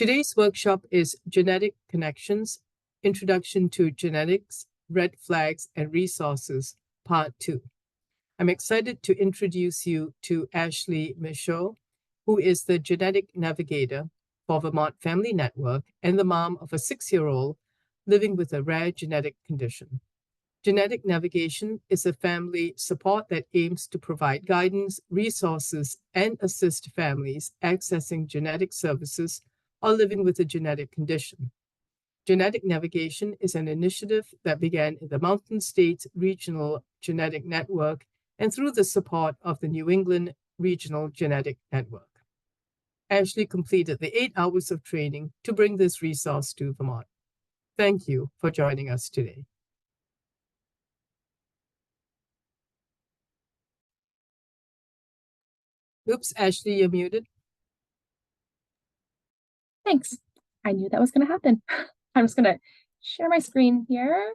Today's workshop is Genetic Connections, Introduction to Genetics, Red Flags and Resources, Part 2. I'm excited to introduce you to Ashley Michaud, who is the Genetic Navigator for Vermont Family Network and the mom of a 6-year-old living with a rare genetic condition. Genetic Navigation is a family support that aims to provide guidance, resources, and assist families accessing genetic services or living with a genetic condition. Genetic Navigation is an initiative that began in the Mountain States Regional Genetic Network and through the support of the New England Regional Genetic Network. Ashley completed the 8 hours of training to bring this resource to Vermont. Thank you for joining us today. Oops, Ashley, you're muted. Thanks. I knew that was going to happen. I'm just going to share my screen here.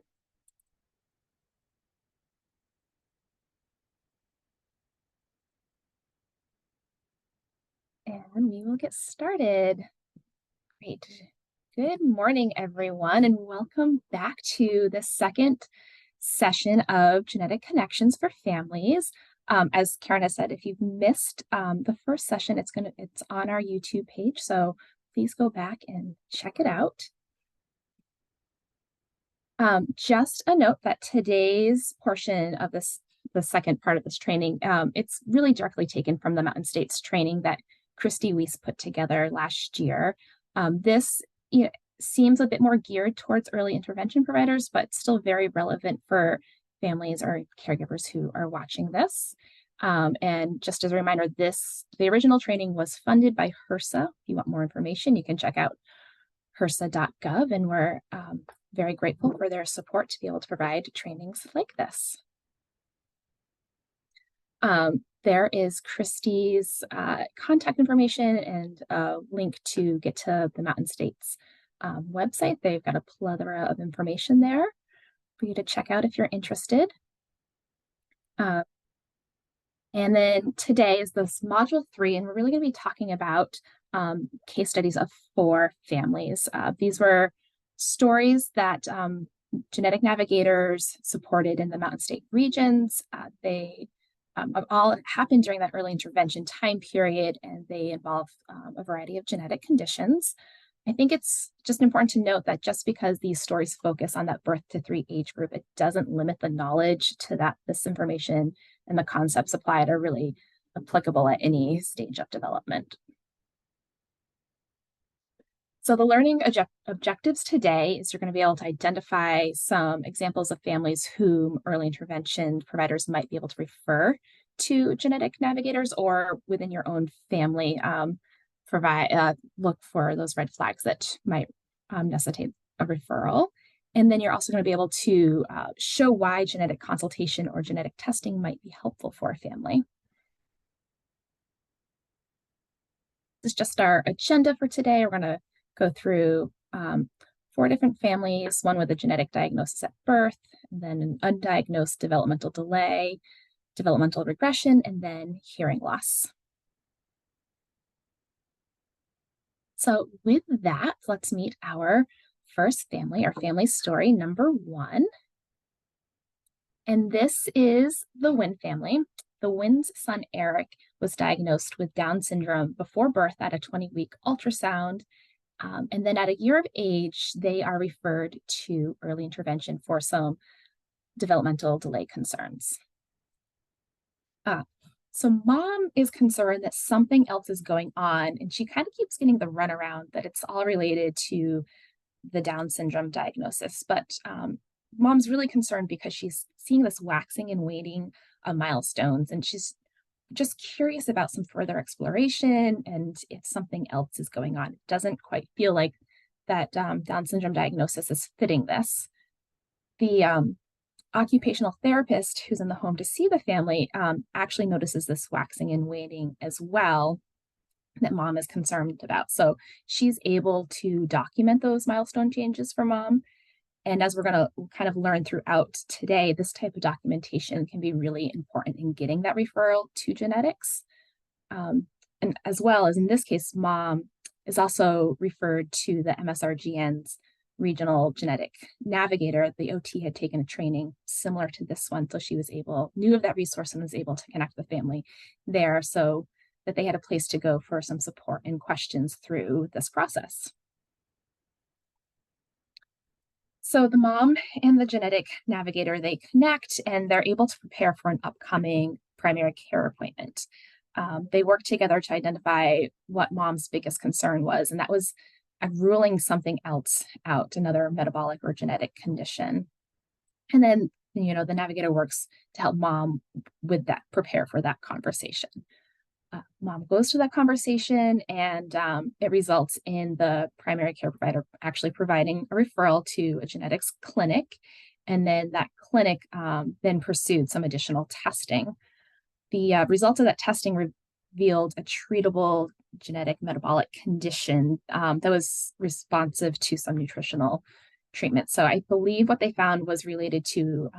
And we will get started. Great. Good morning, everyone, and welcome back to the second session of Genetic Connections for Families. As Karen has said, if you've missed the first session, it's on our YouTube page, so please go back and check it out. Just a note that today's portion of the second part of this training, it's really directly taken from the Mountain States training that Christy Weiss put together last year. This seems a bit more geared towards early intervention providers, but still very relevant for families or caregivers who are watching this. And just as a reminder, the original training was funded by HRSA. If you want more information, you can check out HRSA.gov, and we're very grateful for their support to be able to provide trainings like this. There is Christy's contact information and a link to get to the Mountain States website. They've got a plethora of information there for you to check out if you're interested. And then today is this module 3, and we're really going to be talking about case studies of 4 families. These were stories that genetic navigators supported in the Mountain State regions. They all happened during that early intervention time period, and they involve a variety of genetic conditions. I think it's just important to note that just because these stories focus on that birth to 3 age group, it doesn't limit the knowledge to that this information and the concepts applied are really applicable at any stage of development. So the learning objectives today is you're going to be able to identify some examples of families whom early intervention providers might be able to refer to genetic navigators, or within your own family, look for those red flags that might necessitate a referral. And then you're also going to be able to show why genetic consultation or genetic testing might be helpful for a family. This is just our agenda for today. We're going to go through 4 different families, one with a genetic diagnosis at birth, and then an undiagnosed developmental delay, developmental regression, and then hearing loss. So with that, let's meet our first family, our family story number 1. And this is the Wynn family. The Wynn's son, Eric, was diagnosed with Down syndrome before birth at a 20-week ultrasound. And then at a year of age, they are referred to early intervention for some developmental delay concerns. So mom is concerned that something else is going on, and she kind of keeps getting the runaround that it's all related to the Down syndrome diagnosis. But mom's really concerned because she's seeing this waxing and waning of milestones, and she's just curious about some further exploration and if something else is going on. It doesn't quite feel like that Down syndrome diagnosis is fitting this. The occupational therapist who's in the home to see the family actually notices this waxing and waning as well that mom is concerned about. So she's able to document those milestone changes for mom. And as we're going to kind of learn throughout today, this type of documentation can be really important in getting that referral to genetics. And as well as in this case, mom is also referred to the MSRGN's regional genetic navigator. The OT had taken a training similar to this one, so she knew of that resource and was able to connect the family there so that they had a place to go for some support and questions through this process. So the mom and the genetic navigator, they connect and they're able to prepare for an upcoming primary care appointment. They work together to identify what mom's biggest concern was, and that was ruling something else out, another metabolic or genetic condition. And then, the navigator works to help mom with that, prepare for that conversation. Mom goes to that conversation, and it results in the primary care provider actually providing a referral to a genetics clinic. And then that clinic then pursued some additional testing. The results of that testing revealed a treatable genetic metabolic condition that was responsive to some nutritional treatment. So I believe what they found was related to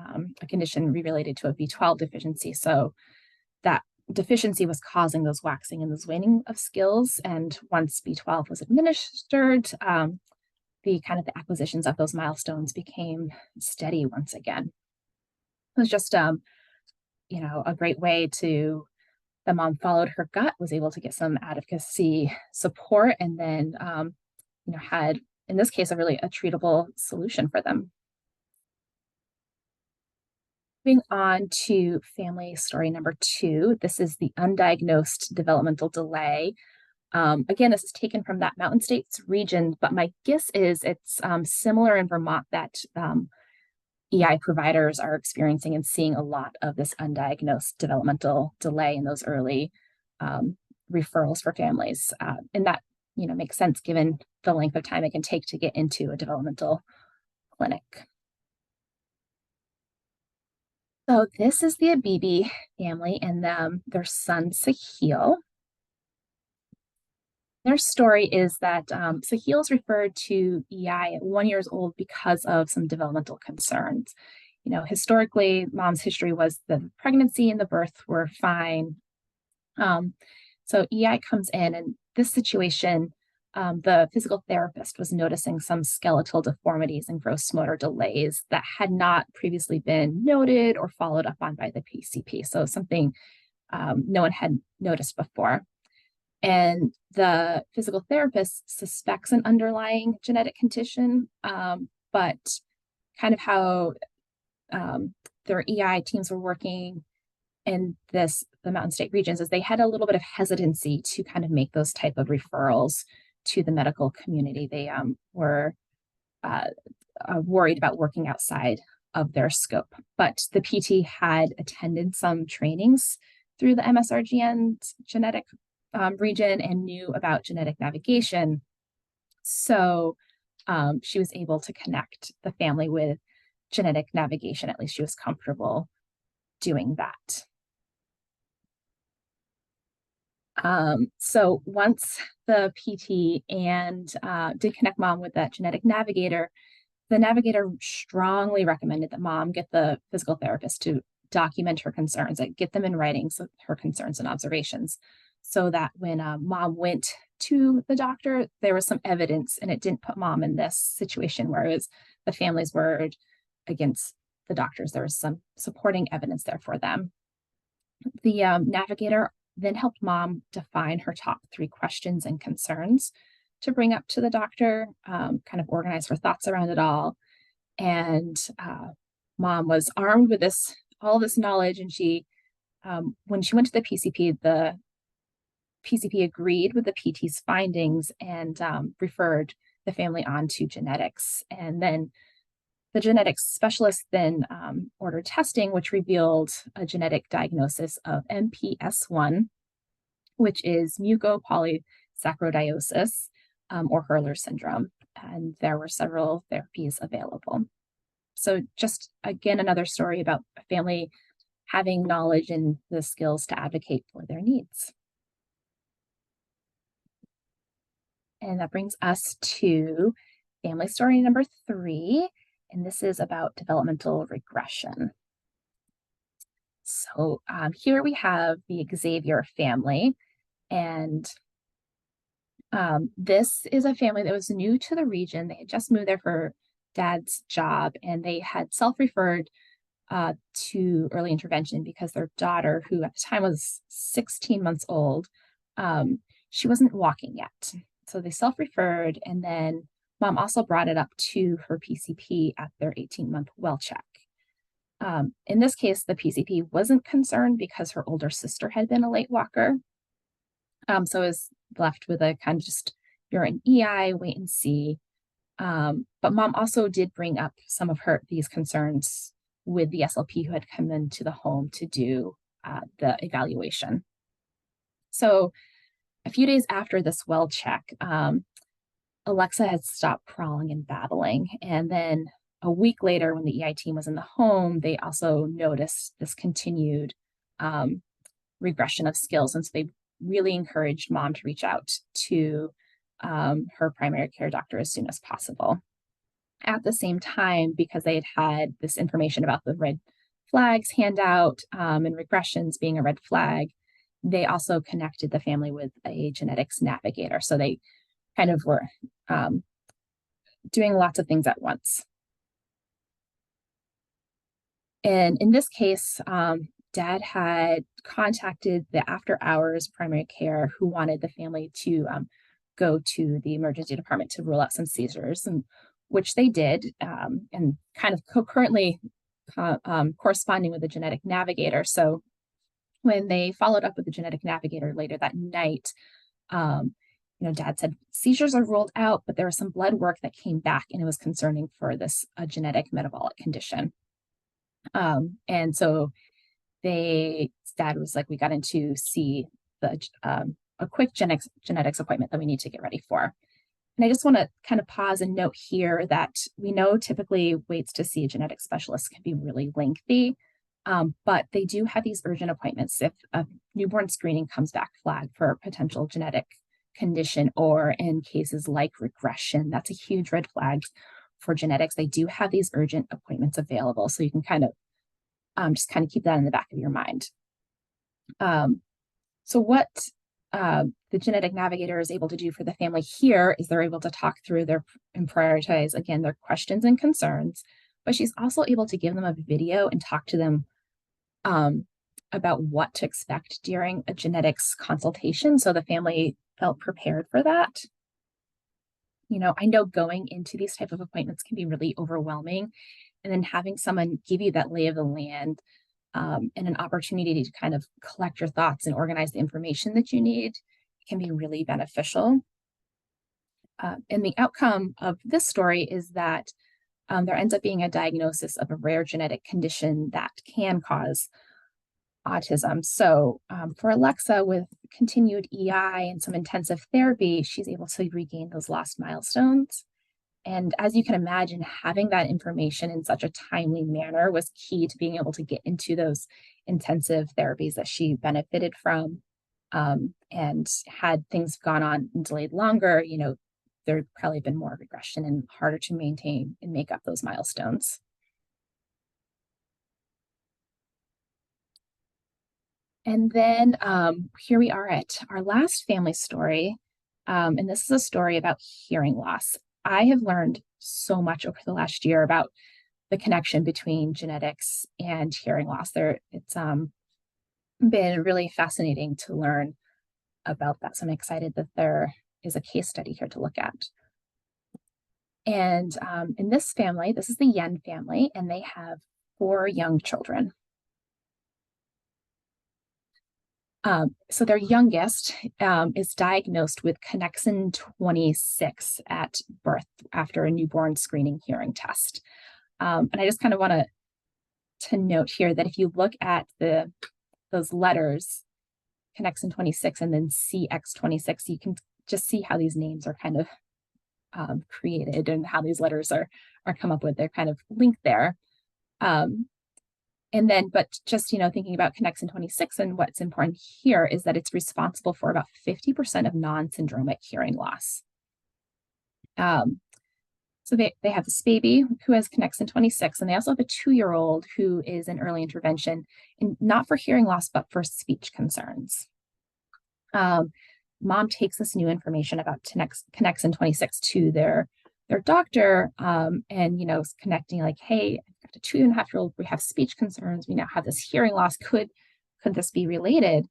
a condition related to a B12 deficiency. So that deficiency was causing those waxing and those waning of skills. And once B12 was administered, the acquisitions of those milestones became steady once again. It was just, a great way to, the mom followed her gut, was able to get some advocacy support, and then, had, in this case, a treatable solution for them. Moving on to family story number 2. This is the undiagnosed developmental delay. Again, this is taken from that Mountain States region, but my guess is it's similar in Vermont, that EI providers are experiencing and seeing a lot of this undiagnosed developmental delay in those early referrals for families. And that, makes sense given the length of time it can take to get into a developmental clinic. So this is the Abibi family and their son, Sahil. Their story is that Sahil is referred to EI at 1 year old because of some developmental concerns. Historically, mom's history was the pregnancy and the birth were fine. So EI comes in, and this situation, the physical therapist was noticing some skeletal deformities and gross motor delays that had not previously been noted or followed up on by the PCP. So something no one had noticed before. And the physical therapist suspects an underlying genetic condition, but kind of how their EI teams were working in the Mountain State regions is they had a little bit of hesitancy to kind of make those type of referrals to the medical community. They were worried about working outside of their scope. But the PT had attended some trainings through the MSRGN genetic region and knew about genetic navigation. So she was able to connect the family with genetic navigation. At least she was comfortable doing that. So once the PT and did connect mom with that genetic navigator, the navigator strongly recommended that mom get the physical therapist to document her concerns, get them in writing, so her concerns and observations, so that when mom went to the doctor, there was some evidence, and it didn't put mom in this situation where it was the family's word against the doctors. There was some supporting evidence there for them. The navigator then helped mom define her top 3 questions and concerns to bring up to the doctor, kind of organize her thoughts around it all. And mom was armed with all this knowledge, and she, when she went to the PCP agreed with the PT's findings and referred the family on to genetics. And then the genetics specialist then ordered testing, which revealed a genetic diagnosis of MPS1, which is mucopolysaccharidiosis, or Hurler syndrome. And there were several therapies available. So just, again, another story about a family having knowledge and the skills to advocate for their needs. And that brings us to family story number 3. And this is about developmental regression. So here we have the Xavier family. And This is a family that was new to the region. They had just moved there for dad's job, and they had self-referred to early intervention because their daughter, who at the time was 16 months old, she wasn't walking yet. So they self-referred, and then mom also brought it up to her PCP at their 18-month well check. In this case, the PCP wasn't concerned because her older sister had been a late walker. So I was left with a kind of just, you're an EI, wait and see. But mom also did bring up some of these concerns with the SLP who had come into the home to do the evaluation. So a few days after this well check, Alexa had stopped crawling and babbling. And then a week later, when the EI team was in the home, they also noticed this continued regression of skills. And so they really encouraged mom to reach out to her primary care doctor as soon as possible. At the same time, because they had had this information about the red flags handout and regressions being a red flag, they also connected the family with a genetics navigator. So they kind of were doing lots of things at once. And in this case, dad had contacted the after hours primary care who wanted the family to go to the emergency department to rule out some seizures, and which they did, and kind of concurrently corresponding with the genetic navigator. So when they followed up with the genetic navigator later that night, dad said seizures are ruled out, but there was some blood work that came back and it was concerning for this genetic metabolic condition. And so dad was like, we got into see a quick genetics appointment that we need to get ready for. And I just want to kind of pause and note here that we know typically waits to see a genetic specialist can be really lengthy, but they do have these urgent appointments if a newborn screening comes back flagged for a potential genetic condition, or in cases like regression, that's a huge red flag for genetics. They do have these urgent appointments available, so you can kind of just kind of keep that in the back of your mind. So what the genetic navigator is able to do for the family here is they're able to talk through and prioritize, again, their questions and concerns, but she's also able to give them a video and talk to them about what to expect during a genetics consultation. So the family felt prepared for that. I know going into these type of appointments can be really overwhelming, and then having someone give you that lay of the land and an opportunity to kind of collect your thoughts and organize the information that you need can be really beneficial. And the outcome of this story is that there ends up being a diagnosis of a rare genetic condition that can cause autism. So for Alexa, with continued EI and some intensive therapy, she's able to regain those lost milestones. And as you can imagine, having that information in such a timely manner was key to being able to get into those intensive therapies that she benefited from. And had things gone on and delayed longer, there'd probably been more regression and harder to maintain and make up those milestones. And then here we are at our last family story. And this is a story about hearing loss. I have learned so much over the last year about the connection between genetics and hearing loss. It's been really fascinating to learn about that. So I'm excited that there is a case study here to look at. And in this family, this is the Yen family, and they have 4 young children. So their youngest is diagnosed with connexin 26 at birth after a newborn screening hearing test. And I just kind of want to note here that if you look at those letters, connexin 26 and then CX26, you can just see how these names are kind of created and how these letters are come up with. They're kind of linked there. And then, but just, thinking about connexin 26, and what's important here is that it's responsible for about 50% of non-syndromic hearing loss. So they have this baby who has connexin 26, and they also have a 2-year-old who is in early intervention, and not for hearing loss, but for speech concerns. mom takes this new information about Connexin 26 to their doctor, and is connecting like, hey, I've got a 2.5-year-old, we have speech concerns, we now have this hearing loss. Could this be related?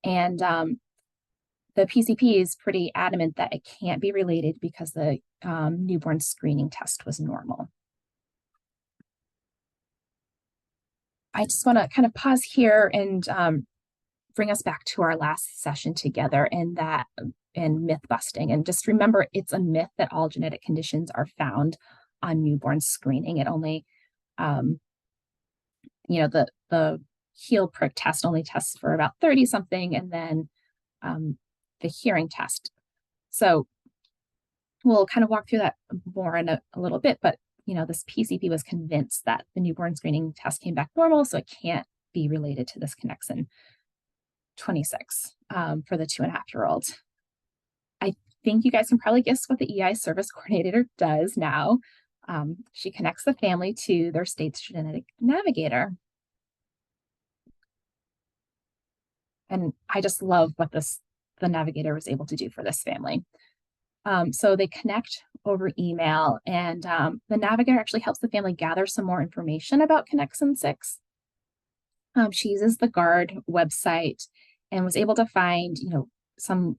And the PCP is pretty adamant that it can't be related because the newborn screening test was normal. I just want to kind of pause here and bring us back to our last session together and myth busting. And just remember, it's a myth that all genetic conditions are found on newborn screening. It only, the heel prick test only tests for about 30 something, and then the hearing test. So we'll kind of walk through that more in a little bit, but this PCP was convinced that the newborn screening test came back normal, so it can't be related to this Connexin 26 for the 2.5-year-old. I think you guys can probably guess what the EI service coordinator does now. She connects the family to their state's Genetic Navigator. And I just love what the Navigator was able to do for this family. So they connect over email, and the Navigator actually helps the family gather some more information about Connexin 6. She uses the GUARD website and was able to find, some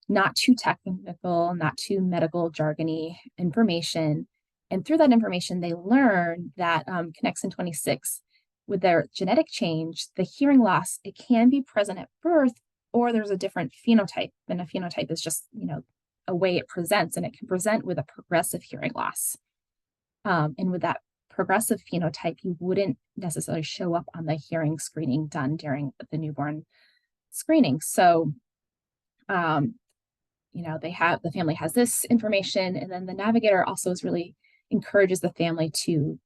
not too technical, not too medical jargony information. And through that information, they learn that Connexin 26, with their genetic change, the hearing loss, it can be present at birth, or there's a different phenotype. And a phenotype is just, a way it presents, and it can present with a progressive hearing loss. And with that progressive phenotype, you wouldn't necessarily show up on the hearing screening done during the newborn screening. So, the family has this information, and then the Navigator also really encourages the family to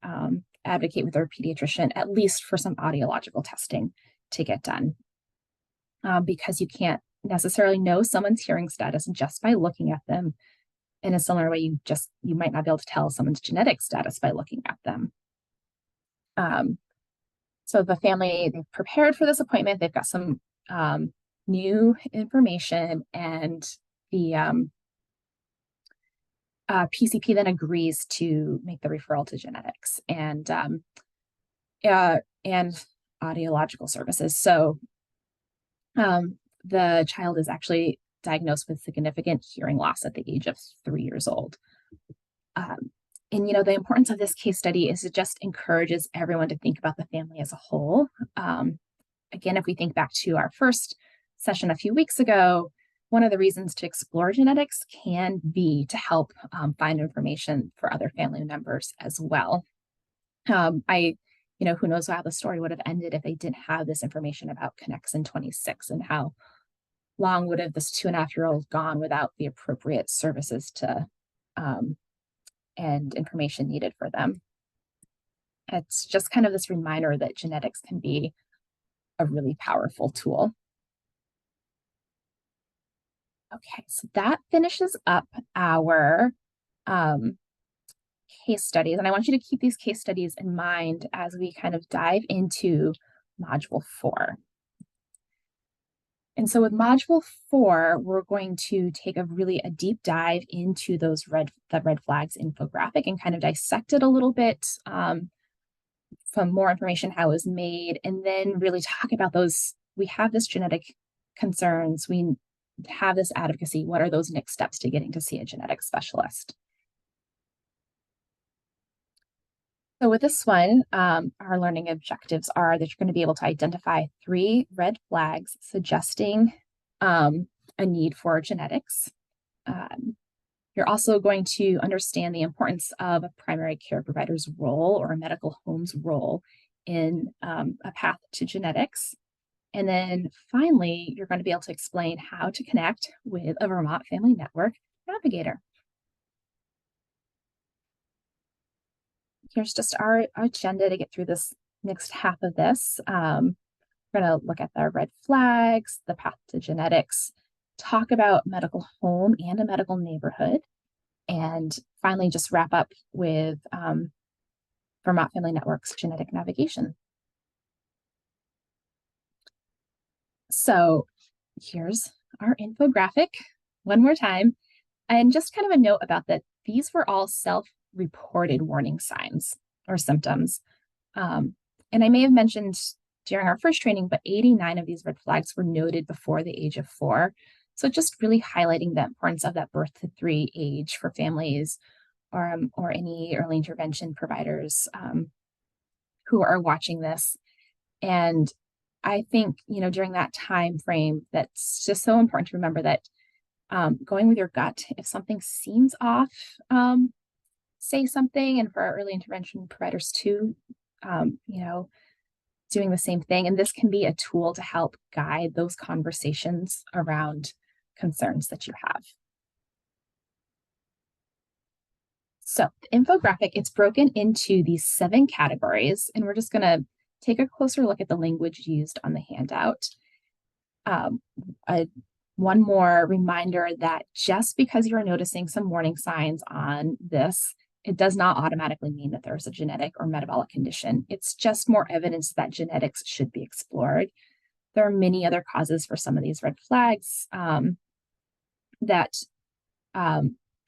advocate with their pediatrician, at least for some audiological testing to get done, because you can't necessarily know someone's hearing status just by looking at them. In a similar way, you might not be able to tell someone's genetic status by looking at them. So the family, they've prepared for this appointment. They've got some new information, and the PCP then agrees to make the referral to genetics and audiological services. So the child is actually diagnosed with significant hearing loss at the age of 3 years old. And the importance of this case study is it just encourages everyone to think about the family as a whole. Again, if we think back to our first session a few weeks ago, one of the reasons to explore genetics can be to help find information for other family members as well. Who knows how the story would have ended if they didn't have this information about Connexin 26, and how long would have this 2.5-year-old gone without the appropriate services to and information needed for them. It's just kind of this reminder that genetics can be a really powerful tool. Okay, so that finishes up our case studies. And I want you to keep these case studies in mind as we kind of dive into Module 4. And so with Module 4, we're going to take a deep dive into the red flags infographic and kind of dissect it a little bit, from more information, how it was made, and then really talk about those. We have this genetic concerns. We have this advocacy. What are those next steps to getting to see a genetic specialist? So with this one, our learning objectives are that you're going to be able to identify 3 red flags suggesting a need for genetics. You're also going to understand the importance of a primary care provider's role or a medical home's role in a path to genetics. And then finally, you're going to be able to explain how to connect with a Vermont Family Network navigator. Here's just our agenda to get through this next half of this. We're going to look at the red flags, the path to genetics, talk about medical home and a medical neighborhood, and finally just wrap up with Vermont Family Network's genetic navigation. So here's our infographic one more time. And just kind of a note about that, these were all self-reported warning signs or symptoms. And I may have mentioned during our first training, but 89 of these red flags were noted before the age of 4. So just really highlighting the importance of that birth to 3 age for families or any early intervention providers who are watching this. And I think, during that time frame, that's just so important to remember that going with your gut, if something seems off, say something, and for our early intervention providers too, doing the same thing. And this can be a tool to help guide those conversations around concerns that you have. So the infographic, it's broken into these 7 categories, and we're just going to take a closer look at the language used on the handout. One more reminder that just because you're noticing some warning signs on this, it does not automatically mean that there's a genetic or metabolic condition. It's just more evidence that genetics should be explored. There are many other causes for some of these red flags that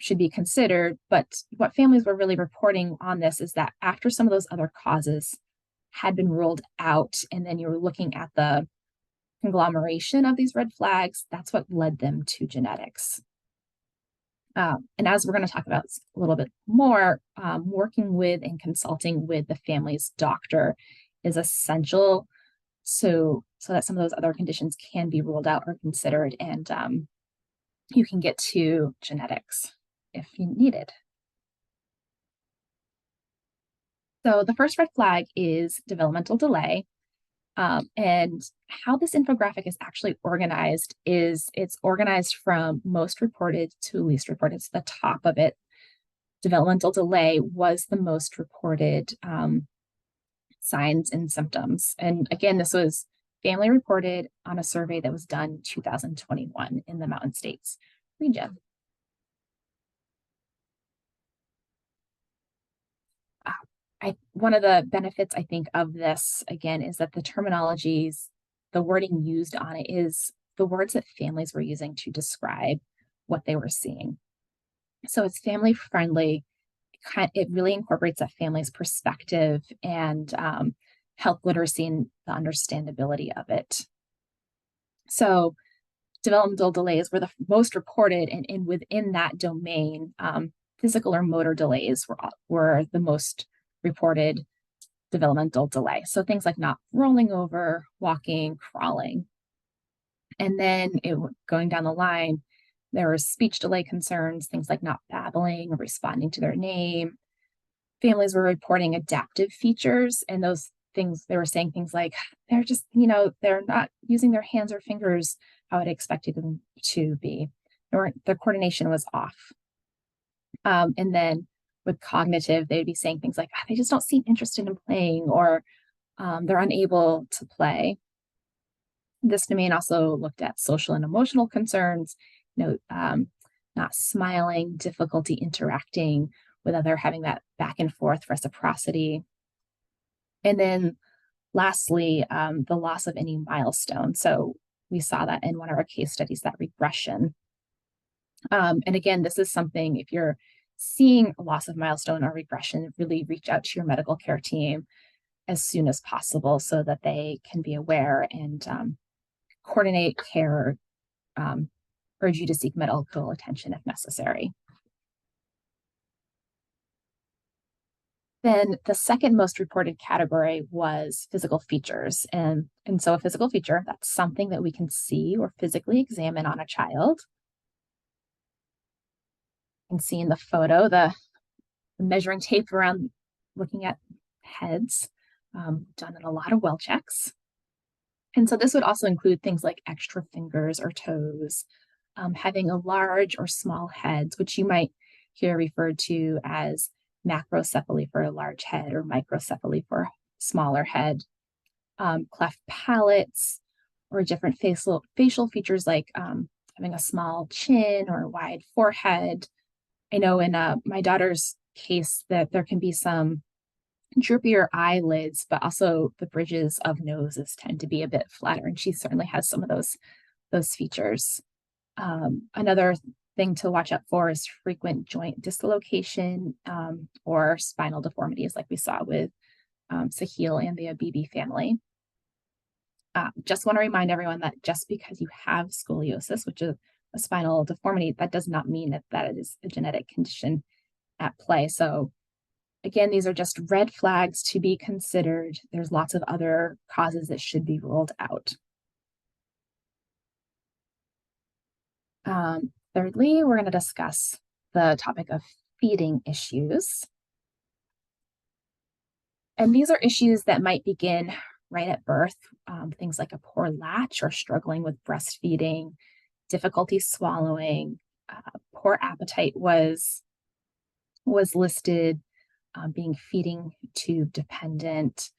should be considered, but what families were really reporting on this is that after some of those other causes had been ruled out, and then you were looking at the conglomeration of these red flags, that's what led them to genetics. And as we're going to talk about a little bit more, working with and consulting with the family's doctor is essential so that some of those other conditions can be ruled out or considered, and you can get to genetics if you need it. So the first red flag is developmental delay. And how this infographic is actually organized is it's organized from most reported to least reported. So the top of it, developmental delay, was the most reported signs and symptoms. And again, this was family reported on a survey that was done in 2021 in the Mountain States region. One of the benefits, I think, of this, again, is that the terminologies, the wording used on it is the words that families were using to describe what they were seeing. So it's family friendly. It really incorporates a family's perspective and health literacy and the understandability of it. So developmental delays were the most reported, and within that domain, physical or motor delays were the most reported developmental delay. So things like not rolling over, walking, crawling. And then going down the line, there were speech delay concerns, things like not babbling or responding to their name. Families were reporting adaptive features, and those things, they were saying things like, they're just, they're not using their hands or fingers how I'd expected them to be, or their coordination was off. And then with cognitive, they'd be saying things like, they just don't seem interested in playing, or they're unable to play. This domain also looked at social and emotional concerns, not smiling, difficulty interacting with other, having that back and forth reciprocity. And then lastly, the loss of any milestone. So we saw that in one of our case studies, that regression. And again, this is something, if you're seeing a loss of milestone or regression, really reach out to your medical care team as soon as possible so that they can be aware and coordinate care, urge you to seek medical attention if necessary. Then the second most reported category was physical features. And so a physical feature, that's something that we can see or physically examine on a child. You can see in the photo, the measuring tape around looking at heads, done in a lot of well checks. And so this would also include things like extra fingers or toes, having a large or small heads, which you might hear referred to as macrocephaly for a large head or microcephaly for a smaller head, cleft palates, or different facial features like having a small chin or a wide forehead. I know in my daughter's case that there can be some droopier eyelids, but also the bridges of noses tend to be a bit flatter, and she certainly has some of those features. Another thing to watch out for is frequent joint dislocation or spinal deformities, like we saw with Sahil and the Abibi family. Just want to remind everyone that just because you have scoliosis, which is a spinal deformity, that does not mean that that is a genetic condition at play. So again, these are just red flags to be considered. There's lots of other causes that should be ruled out. Thirdly, we're going to discuss the topic of feeding issues. And these are issues that might begin right at birth, things like a poor latch or struggling with breastfeeding, difficulty swallowing, poor appetite was listed, being feeding tube dependent.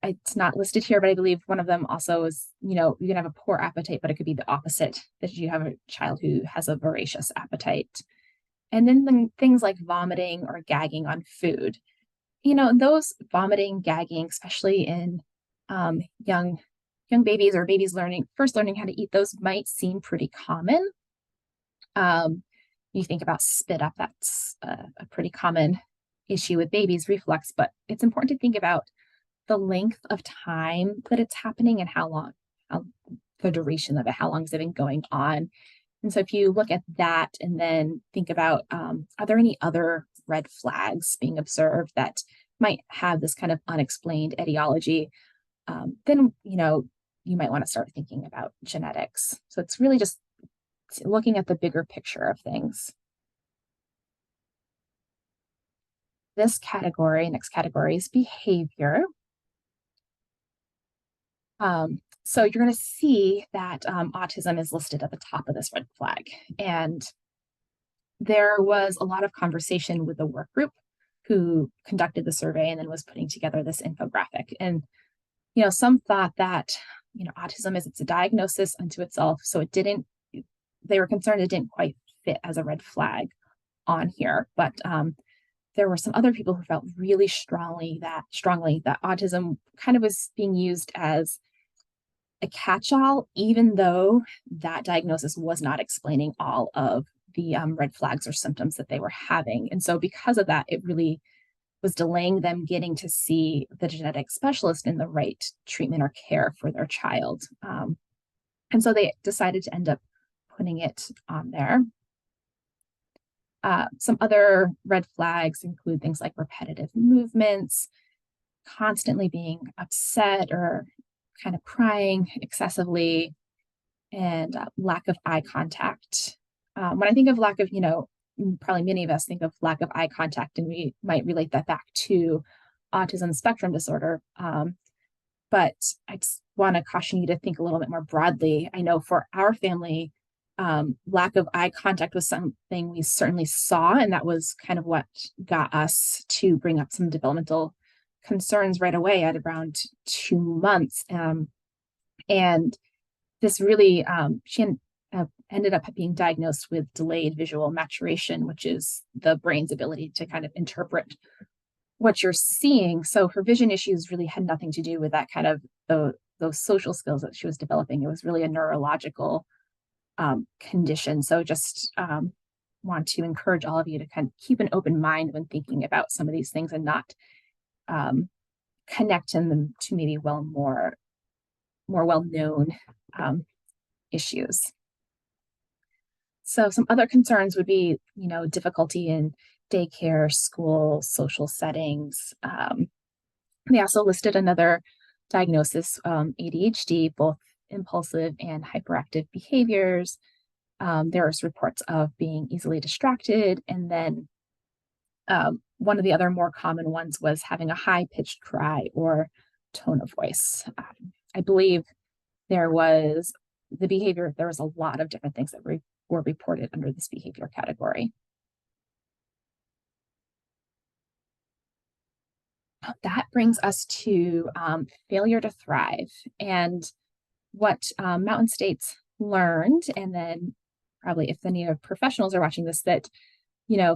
It's not listed here, but I believe one of them also is, you can have a poor appetite, but it could be the opposite, that you have a child who has a voracious appetite. And then things like vomiting or gagging on food. Those vomiting, gagging, especially in young babies or babies first learning how to eat, those might seem pretty common. You think about spit up, that's a pretty common issue with babies, reflux, but it's important to think about the length of time that it's happening and the duration of it, how long has it been going on. And so if you look at that and then think about, are there any other red flags being observed that might have this kind of unexplained etiology, then, you might want to start thinking about genetics. So it's really just looking at the bigger picture of things. Next category is behavior. So you're going to see that autism is listed at the top of this red flag. And there was a lot of conversation with the work group who conducted the survey and then was putting together this infographic. And, some thought that, autism it's a diagnosis unto itself. So they were concerned it didn't quite fit as a red flag on here. But there were some other people who felt really strongly that autism kind of was being used as a catch-all, even though that diagnosis was not explaining all of the red flags or symptoms that they were having. And so because of that, it really was delaying them getting to see the genetic specialist in the right treatment or care for their child. And so they decided to end up putting it on there. Some other red flags include things like repetitive movements, constantly being upset or kind of crying excessively, and lack of eye contact. When I think of lack of, probably many of us think of lack of eye contact, and we might relate that back to autism spectrum disorder. But I just want to caution you to think a little bit more broadly. I know for our family, lack of eye contact was something we certainly saw, and that was kind of what got us to bring up some developmental concerns right away at around 2 months. And this really, she ended up being diagnosed with delayed visual maturation, which is the brain's ability to kind of interpret what you're seeing. So her vision issues really had nothing to do with that kind of those social skills that she was developing. It was really a neurological condition. So just want to encourage all of you to kind of keep an open mind when thinking about some of these things and not connecting them to maybe more well-known issues. So some other concerns would be, difficulty in daycare, school, social settings. They also listed another diagnosis, ADHD, both impulsive and hyperactive behaviors. There's reports of being easily distracted. And then one of the other more common ones was having a high-pitched cry or tone of voice. I believe there was a lot of different things that were reported under this behavior category. That brings us to failure to thrive. And what Mountain States learned, and then probably if any of professionals are watching this, that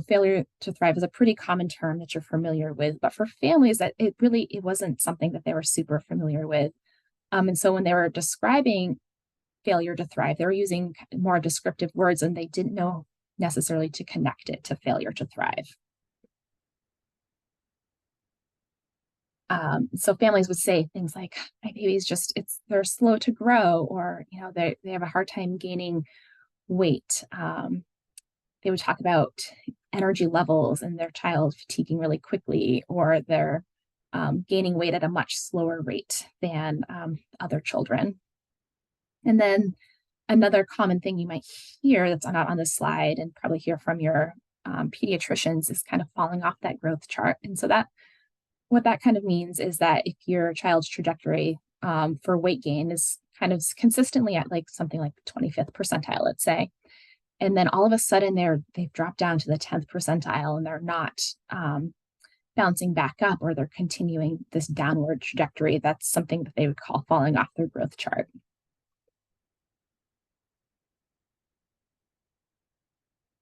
failure to thrive is a pretty common term that you're familiar with, but for families that it wasn't something that they were super familiar with. And so when they were describing failure to thrive. They were using more descriptive words and they didn't know necessarily to connect it to failure to thrive. So families would say things like, my baby's they're slow to grow, or, they have a hard time gaining weight. They would talk about energy levels and their child fatiguing really quickly, or they're gaining weight at a much slower rate than other children. And then another common thing you might hear that's not on this slide and probably hear from your pediatricians is kind of falling off that growth chart. And so what that kind of means is that if your child's trajectory for weight gain is kind of consistently at like something like the 25th percentile, let's say, and then all of a sudden they've dropped down to the 10th percentile and they're not bouncing back up, or they're continuing this downward trajectory, that's something that they would call falling off their growth chart.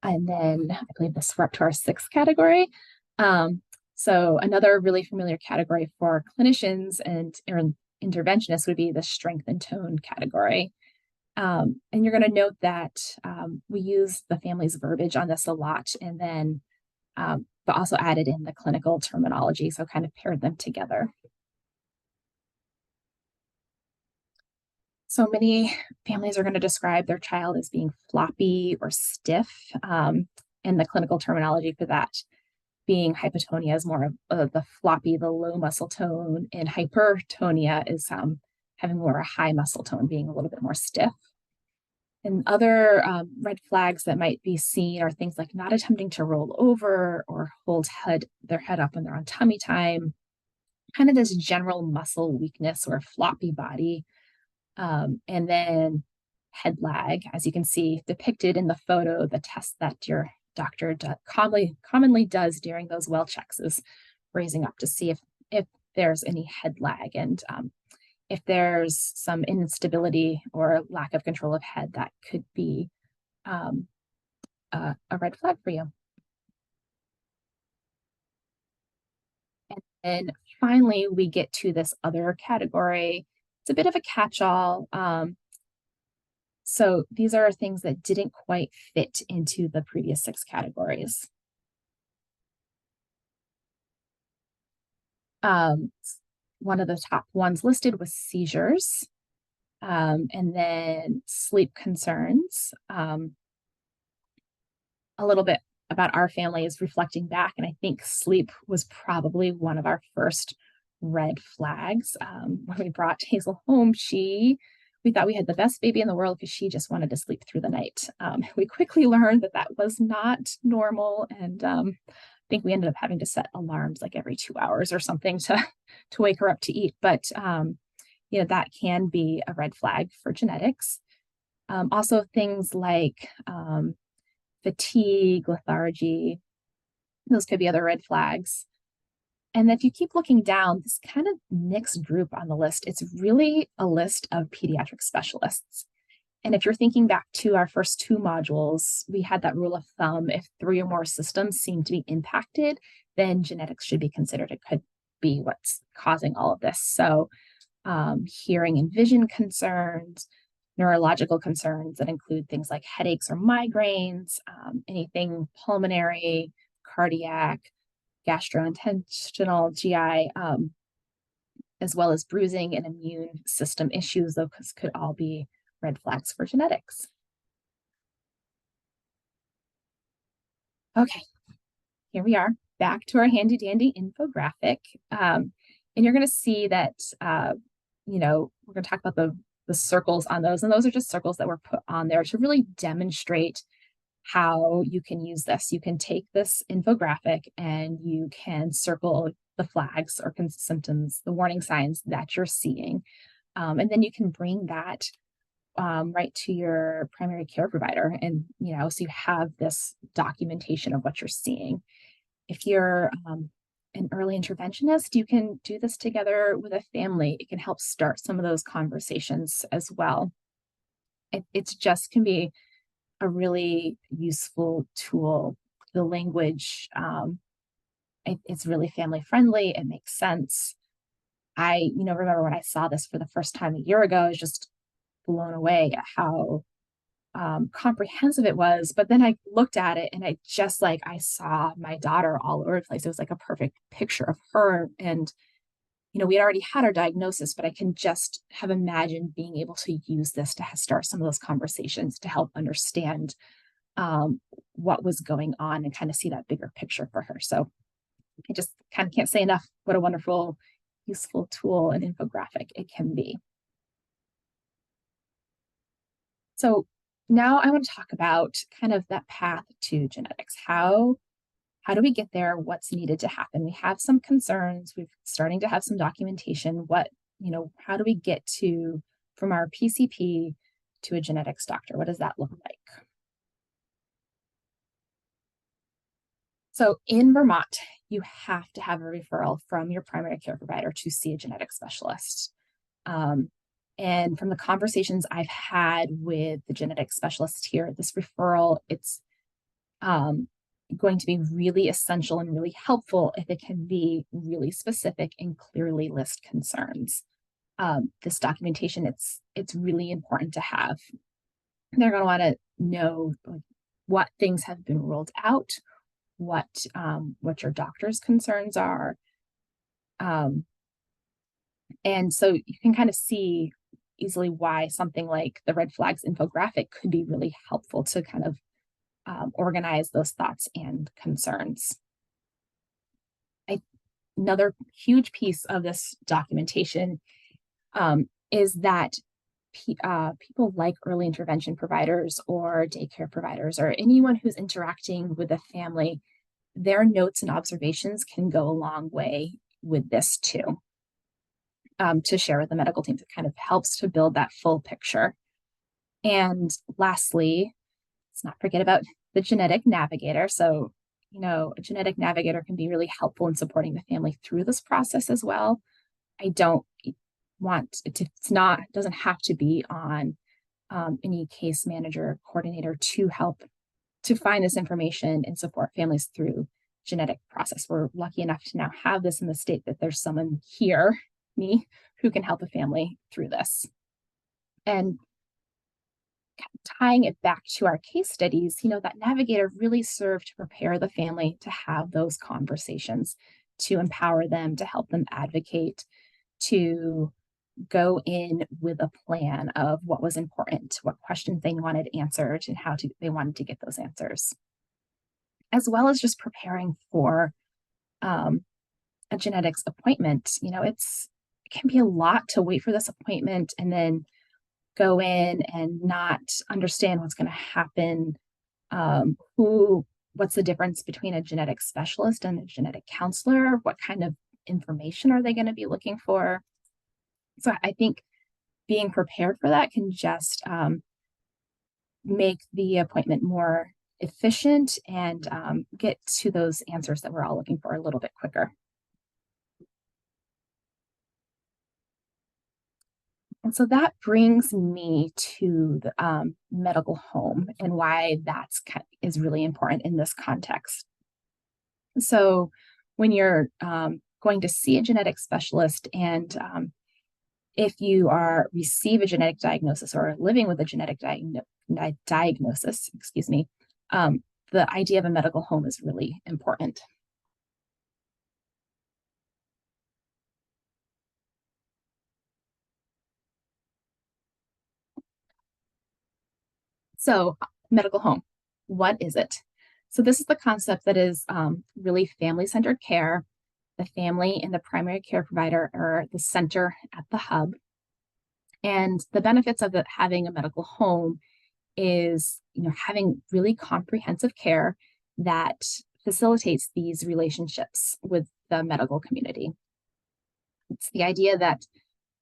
And then I believe this we're up to our sixth category. So another really familiar category for clinicians and interventionists would be the strength and tone category. And you're going to note that we use the family's verbiage on this a lot, and then but also added in the clinical terminology, so kind of paired them together. So many families are going to describe their child as being floppy or stiff, and the clinical terminology for that being hypotonia is more of the floppy, the low muscle tone, and hypertonia is having more a high muscle tone, being a little bit more stiff. And other red flags that might be seen are things like not attempting to roll over or hold their head up when they're on tummy time, kind of this general muscle weakness or floppy body. And then head lag, as you can see depicted in the photo, the test that your doctor commonly does during those well checks is raising up to see if there's any head lag, and if there's some instability or lack of control of head, that could be a red flag for you. And then finally, we get to this other category. It's a bit of a catch-all. So these are things that didn't quite fit into the previous 6 categories. One of the top ones listed was seizures, and then sleep concerns. A little bit about our family is reflecting back, and I think sleep was probably one of our first red flags. When we brought Hazel home, we thought we had the best baby in the world because she just wanted to sleep through the night. We quickly learned that was not normal, and I think we ended up having to set alarms like every 2 hours or something to wake her up to eat. But that can be a red flag for genetics. Also, things like fatigue, lethargy, those could be other red flags. And if you keep looking down, this kind of mixed group on the list, it's really a list of pediatric specialists. And if you're thinking back to our first 2 modules, we had that rule of thumb: if 3 or more systems seem to be impacted, then genetics should be considered. It could be what's causing all of this. So hearing and vision concerns, neurological concerns that include things like headaches or migraines, anything pulmonary, cardiac, gastrointestinal, GI, as well as bruising and immune system issues, those could all be red flags for genetics. Okay, here we are, back to our handy dandy infographic. And you're going to see that, we're going to talk about the circles on those, and those are just circles that were put on there to really demonstrate how you can use this. You can take this infographic and you can circle the flags or symptoms, the warning signs that you're seeing. And then you can bring that right to your primary care provider. And, so you have this documentation of what you're seeing. If you're an early interventionist, you can do this together with a family. It can help start some of those conversations as well. It's just can be a really useful tool. The language, it's really family friendly. It makes sense. I remember when I saw this for the first time a year ago, I was just blown away at how comprehensive it was. But then I looked at it and I saw my daughter all over the place. It was like a perfect picture of her. And, we had already had our diagnosis, but I can just have imagined being able to use this to start some of those conversations to help understand what was going on and kind of see that bigger picture for her. So I just kind of can't say enough what a wonderful, useful tool and infographic it can be. So now I want to talk about kind of that path to genetics. How do we get there? What's needed to happen? We have some concerns. We're starting to have some documentation. How do we get from our PCP to a genetics doctor? What does that look like? So in Vermont, you have to have a referral from your primary care provider to see a genetic specialist. And from the conversations I've had with the genetic specialist here, this referral, it's going to be really essential and really helpful if it can be really specific and clearly list concerns. This documentation, it's really important to have. They're going to want to know what things have been ruled out, what your doctor's concerns are. And so you can kind of see easily why something like the red flags infographic could be really helpful to kind of organize those thoughts and concerns. Another huge piece of this documentation is that people like early intervention providers or daycare providers or anyone who's interacting with a family, their notes and observations can go a long way with this too, to share with the medical teams. It kind of helps to build that full picture. And lastly, let's not forget about the Genetic Navigator. So, a Genetic Navigator can be really helpful in supporting the family through this process as well. I don't want it to, doesn't have to be on any case manager coordinator to help to find this information and support families through genetic process. We're lucky enough to now have this in the state that there's someone here, me, who can help a family through this. And tying it back to our case studies, that navigator really served to prepare the family to have those conversations, to empower them, to help them advocate, to go in with a plan of what was important, what questions they wanted answered, and they wanted to get those answers, as well as just preparing for a genetics appointment. It can be a lot to wait for this appointment and then go in and not understand what's going to happen. What's the difference between a genetic specialist and a genetic counselor? What kind of information are they going to be looking for? So I think being prepared for that can just make the appointment more efficient and get to those answers that we're all looking for a little bit quicker. And so that brings me to the medical home and why is really important in this context. So when you're going to see a genetic specialist, and if you receive a genetic diagnosis or are living with a genetic diagnosis, the idea of a medical home is really important. So medical home, what is it? So this is the concept that is really family-centered care. The family and the primary care provider are the center at the hub. And the benefits of having a medical home is, having really comprehensive care that facilitates these relationships with the medical community. It's the idea that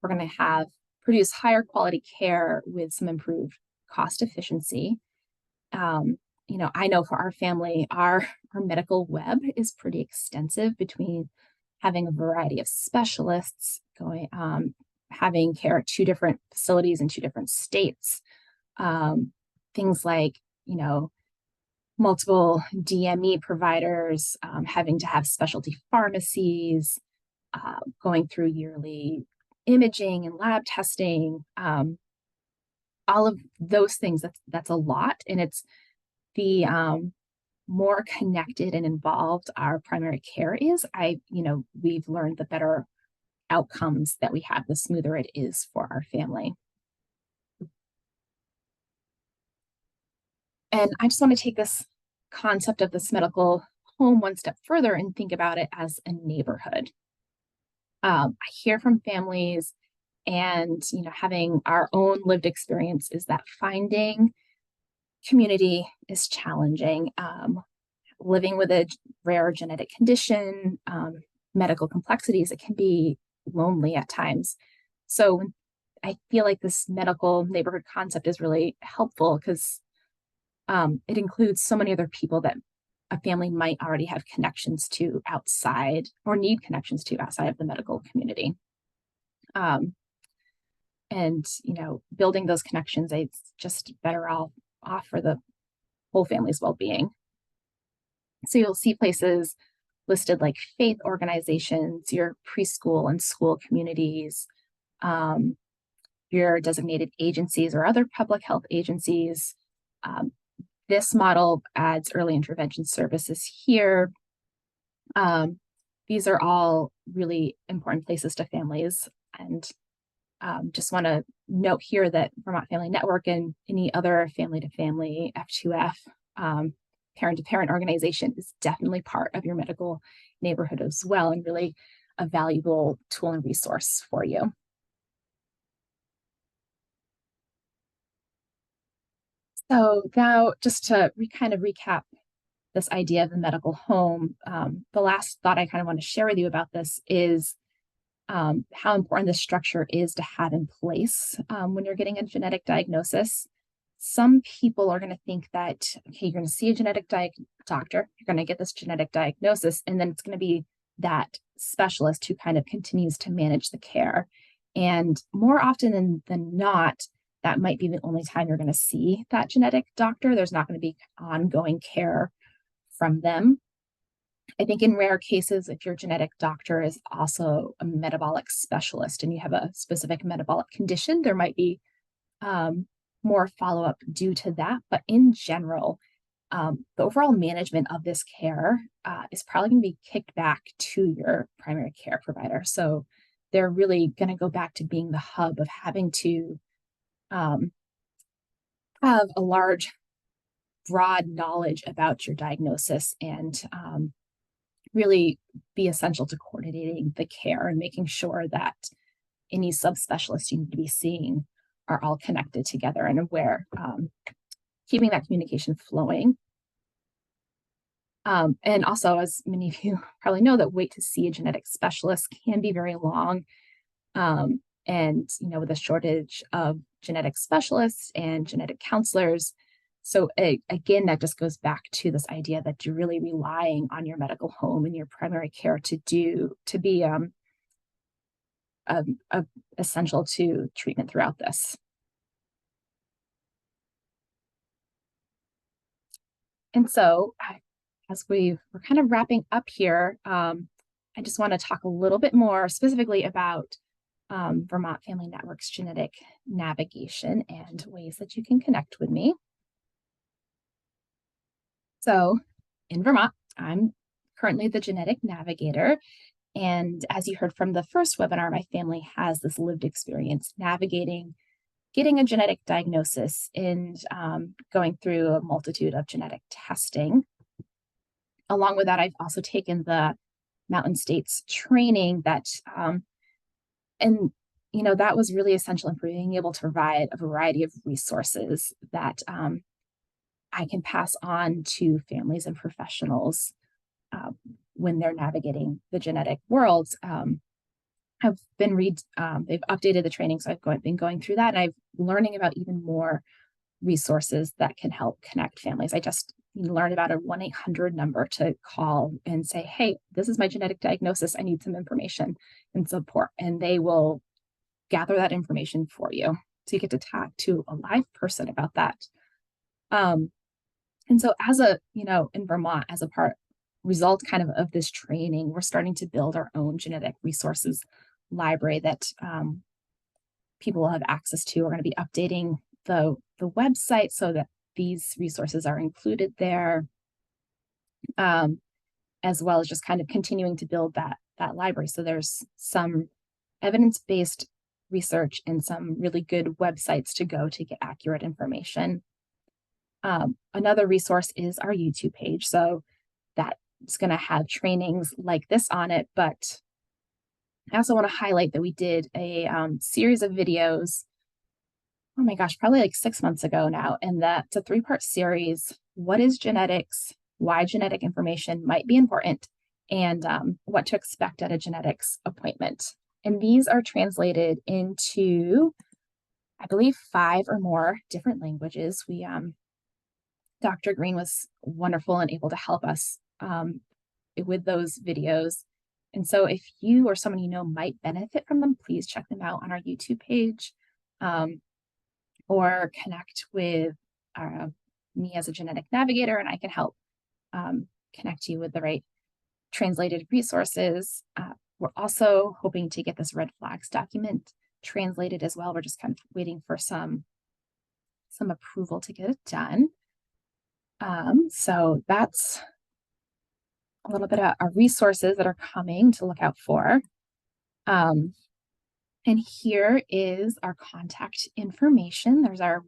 we're going to produce higher quality care with some improved cost efficiency. I know for our family, our medical web is pretty extensive, between having a variety of specialists having care at 2 different facilities in 2 different states. Things like, multiple DME providers, having to have specialty pharmacies, going through yearly imaging and lab testing. all of those things, that's a lot. And it's the more connected and involved our primary care is, we've learned the better outcomes that we have, the smoother it is for our family. And I just want to take this concept of this medical home one step further and think about it as a neighborhood. I hear from families, and having our own lived experience is that finding community is challenging. Living with a rare genetic condition, medical complexities, it can be lonely at times. So I feel like this medical neighborhood concept is really helpful because it includes so many other people that a family might already have connections to outside or need connections to outside of the medical community. And building those connections, it's just better off for the whole family's well-being. So you'll see places listed like faith organizations, your preschool and school communities, your designated agencies or other public health agencies. This model adds early intervention services here. These are all really important places to families. And just want to note here that Vermont Family Network and any other family-to-family F2F parent-to-parent organization is definitely part of your medical neighborhood as well, and really a valuable tool and resource for you. So now, just to kind of recap this idea of the medical home, the last thought I kind of want to share with you about this is how important this structure is to have in place when you're getting a genetic diagnosis. Some people are going to think that, okay, you're going to see a genetic doctor, you're going to get this genetic diagnosis, and then it's going to be that specialist who kind of continues to manage the care. And more often than not, that might be the only time you're going to see that genetic doctor. There's not going to be ongoing care from them. I think in rare cases, if your genetic doctor is also a metabolic specialist and you have a specific metabolic condition, there might be more follow-up due to that. But in general, the overall management of this care is probably going to be kicked back to your primary care provider. So they're really going to go back to being the hub of having to have a large, broad knowledge about your diagnosis and really be essential to coordinating the care and making sure that any subspecialists you need to be seeing are all connected together and aware, keeping that communication flowing. And also, as many of you probably know, that wait to see a genetic specialist can be very long. And, with a shortage of genetic specialists and genetic counselors. So again, that just goes back to this idea that you're really relying on your medical home and your primary care to be essential to treatment throughout this. And so as we're kind of wrapping up here, I just want to talk a little bit more specifically about Vermont Family Network's genetic navigation and ways that you can connect with me. So in Vermont, I'm currently the Genetic Navigator. And as you heard from the first webinar, my family has this lived experience navigating getting a genetic diagnosis and going through a multitude of genetic testing. Along with that, I've also taken the Mountain States training that that was really essential in being able to provide a variety of resources that I can pass on to families and professionals when they're navigating the genetic world. I've been they've updated the training, so I've been going through that, and I'm learning about even more resources that can help connect families. I just learned about a 1-800 number to call and say, hey, this is my genetic diagnosis. I need some information and support. And they will gather that information for you. So you get to talk to a live person about that. And so in Vermont, as a result kind of this training, we're starting to build our own genetic resources library that people will have access to. We're going to be updating the website so that these resources are included there, as well as just kind of continuing to build that library. So there's some evidence-based research and some really good websites to go to get accurate information. Another resource is our YouTube page. So that's going to have trainings like this on it, but I also want to highlight that we did a series of videos, oh my gosh, probably like 6 months ago now, and that's a 3-part series. What is genetics? Why genetic information might be important, and what to expect at a genetics appointment. And these are translated into, I believe, 5 or more different languages. Dr. Green was wonderful and able to help us with those videos. And so if you or someone you know might benefit from them, please check them out on our YouTube page, or connect with me as a genetic navigator, and I can help connect you with the right translated resources. We're also hoping to get this red flags document translated as well. We're just kind of waiting for some approval to get it done. So that's a little bit of our resources that are coming to look out for. And here is our contact information. There's our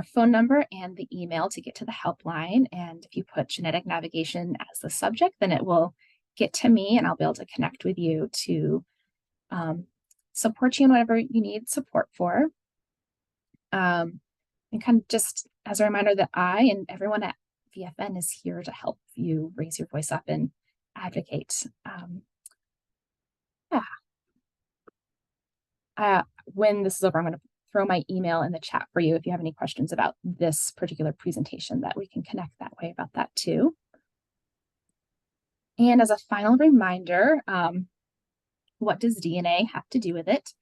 phone number and the email to get to the helpline. And if you put genetic navigation as the subject, then it will get to me and I'll be able to connect with you to support you in whatever you need support for. And kind of just as a reminder that I and everyone at VFN is here to help you raise your voice up and advocate. When this is over, I'm going to throw my email in the chat for you if you have any questions about this particular presentation, that we can connect that way about that too. And as a final reminder, what does DNA have to do with it?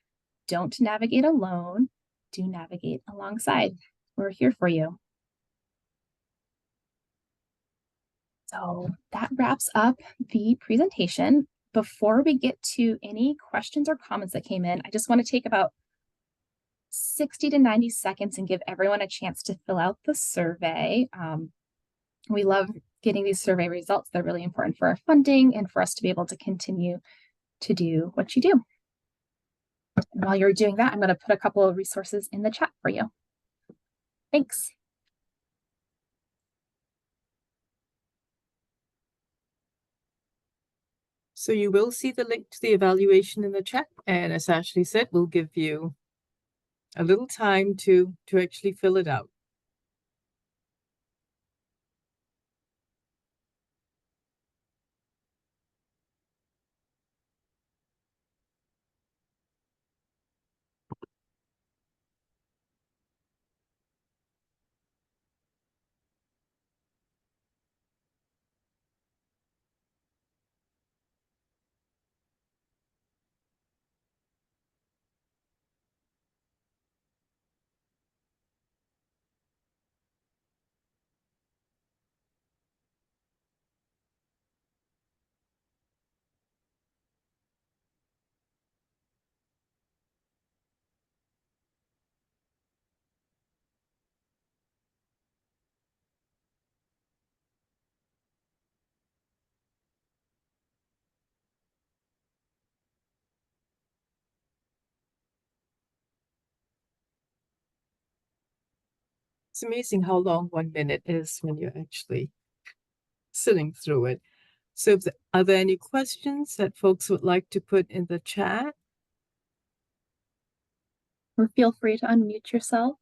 Don't navigate alone, do navigate alongside. We're here for you. So that wraps up the presentation. Before we get to any questions or comments that came in, I just want to take about 60 to 90 seconds and give everyone a chance to fill out the survey. We love getting these survey results. They're really important for our funding and for us to be able to continue to do what you do. And while you're doing that, I'm going to put a couple of resources in the chat for you. Thanks. So you will see the link to the evaluation in the chat. And as Ashley said, we'll give you a little time to actually fill it out. It's amazing how long 1 minute is when you're actually sitting through it. So are there any questions that folks would like to put in the chat? Or feel free to unmute yourself.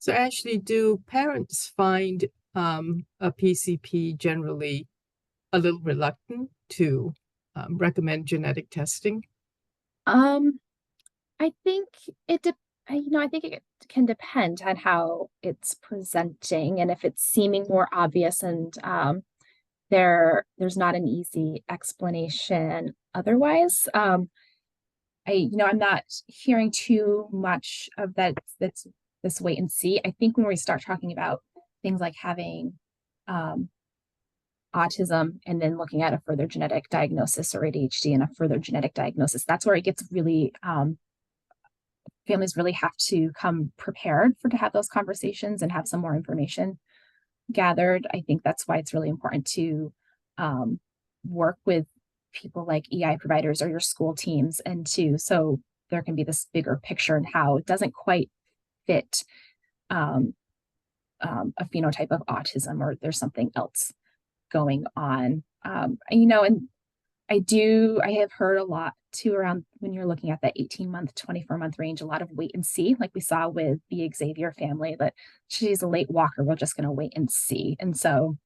So Ashley, do parents find a PCP generally a little reluctant to recommend genetic testing? I think I think it can depend on how it's presenting and if it's seeming more obvious and there's not an easy explanation otherwise. I'm not hearing too much of that. That's this wait and see. I think when we start talking about things like having autism and then looking at a further genetic diagnosis, or ADHD and a further genetic diagnosis. That's where it gets really, families really have to come prepared to have those conversations and have some more information gathered. I think that's why it's really important to work with people like EI providers or your school teams, and so there can be this bigger picture and how it doesn't quite fit a phenotype of autism, or there's something else going on. And I have heard a lot too around when you're looking at that 18-month, 24-month range, a lot of wait and see, like we saw with the Xavier family, that she's a late walker, we're just going to wait and see. And so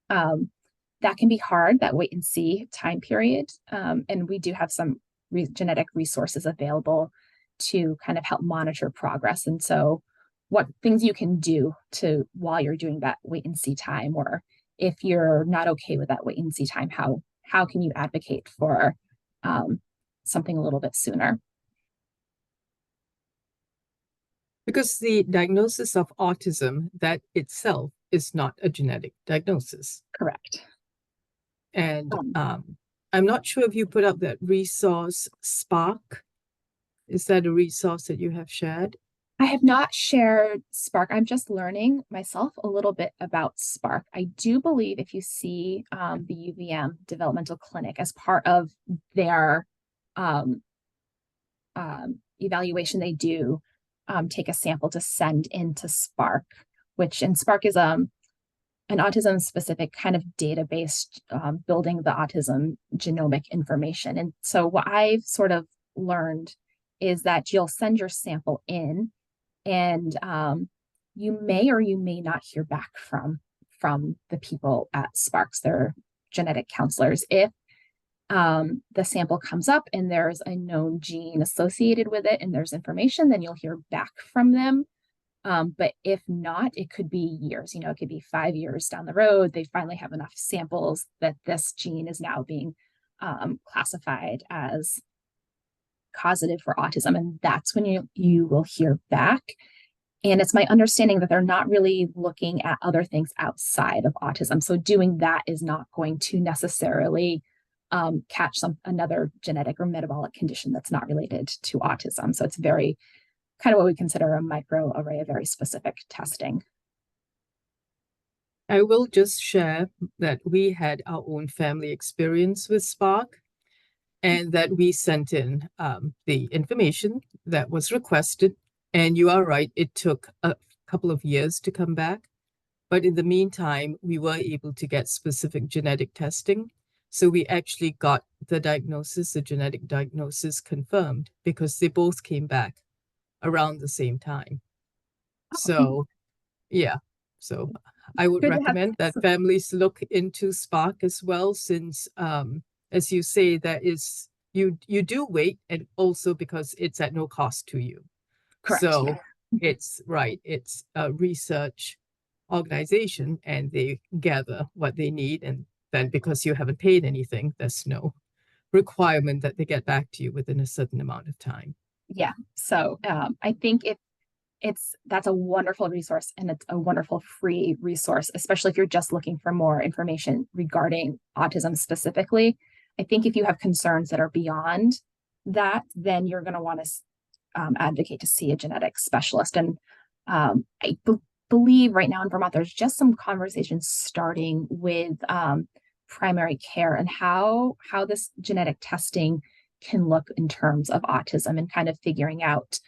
that can be hard, that wait and see time period. And we do have some genetic resources available to kind of help monitor progress. And so what things you can do to while you're doing that wait and see time, or if you're not okay with that wait and see time, how can you advocate for something a little bit sooner? Because the diagnosis of autism, that itself is not a genetic diagnosis. Correct. And I'm not sure if you put up that resource Spark. Is that a resource that you have shared? I have not shared Spark. I'm just learning myself a little bit about Spark. I do believe if you see the UVM developmental clinic as part of their evaluation, they do take a sample to send into Spark, and Spark is an autism specific kind of database building the autism genomic information. And so what I've sort of learned is that you'll send your sample in, and you may or you may not hear back from the people at Sparks, their genetic counselors. If the sample comes up and there's a known gene associated with it and there's information, then you'll hear back from them. But if not, it could be years, it could be 5 years down the road. They finally have enough samples that this gene is now being classified as causative for autism. And that's when you will hear back. And it's my understanding that they're not really looking at other things outside of autism. So doing that is not going to necessarily catch another genetic or metabolic condition that's not related to autism. So it's very kind of what we consider a microarray of very specific testing. I will just share that we had our own family experience with Spark, and that we sent in the information that was requested. And you are right, it took a couple of years to come back. But in the meantime, we were able to get specific genetic testing. So we actually got the genetic diagnosis confirmed, because they both came back around the same time. So, yeah. So I would recommend that families look into Spark as well, since as you say, that is, you do wait, and also because it's at no cost to you. Correct. So it's a research organization, and they gather what they need, and then because you haven't paid anything, there's no requirement that they get back to you within a certain amount of time. Yeah. So I think that's a wonderful resource, and it's a wonderful free resource, especially if you're just looking for more information regarding autism specifically. I think if you have concerns that are beyond that, then you're going to want to advocate to see a genetic specialist. And I believe right now in Vermont, there's just some conversations starting with primary care and how this genetic testing can look in terms of autism, and kind of figuring out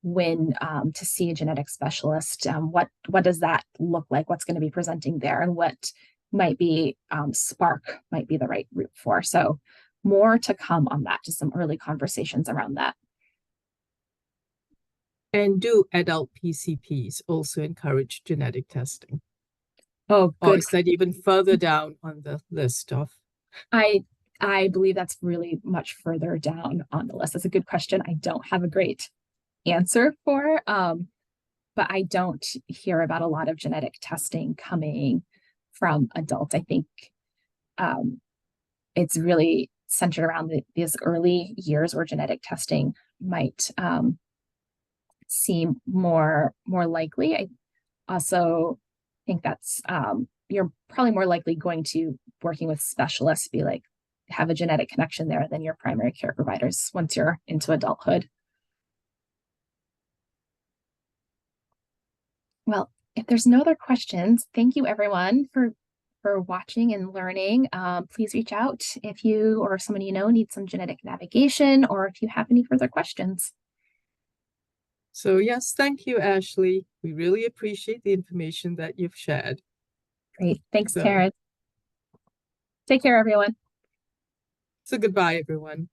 when to see a genetic specialist. What does that look like? What's going to be presenting there, and what might be Spark might be the right route for. So more to come on that, just some early conversations around that. And do adult PCPs also encourage genetic testing? Oh, good. Or is that even further down on the list of? I believe that's really much further down on the list. That's a good question. I don't have a great answer for, but I don't hear about a lot of genetic testing coming from adults. I think it's really centered around these early years where genetic testing might seem more likely. I also think that's you're probably more likely going to working with specialists, be like, have a genetic connection there than your primary care providers once you're into adulthood. Well, if there's no other questions, thank you everyone for watching and learning. Please reach out if you or someone you know needs some genetic navigation, or if you have any further questions. So yes, thank you, Ashley. We really appreciate the information that you've shared. Great. Thanks, Karen. Take care, everyone. So goodbye, everyone.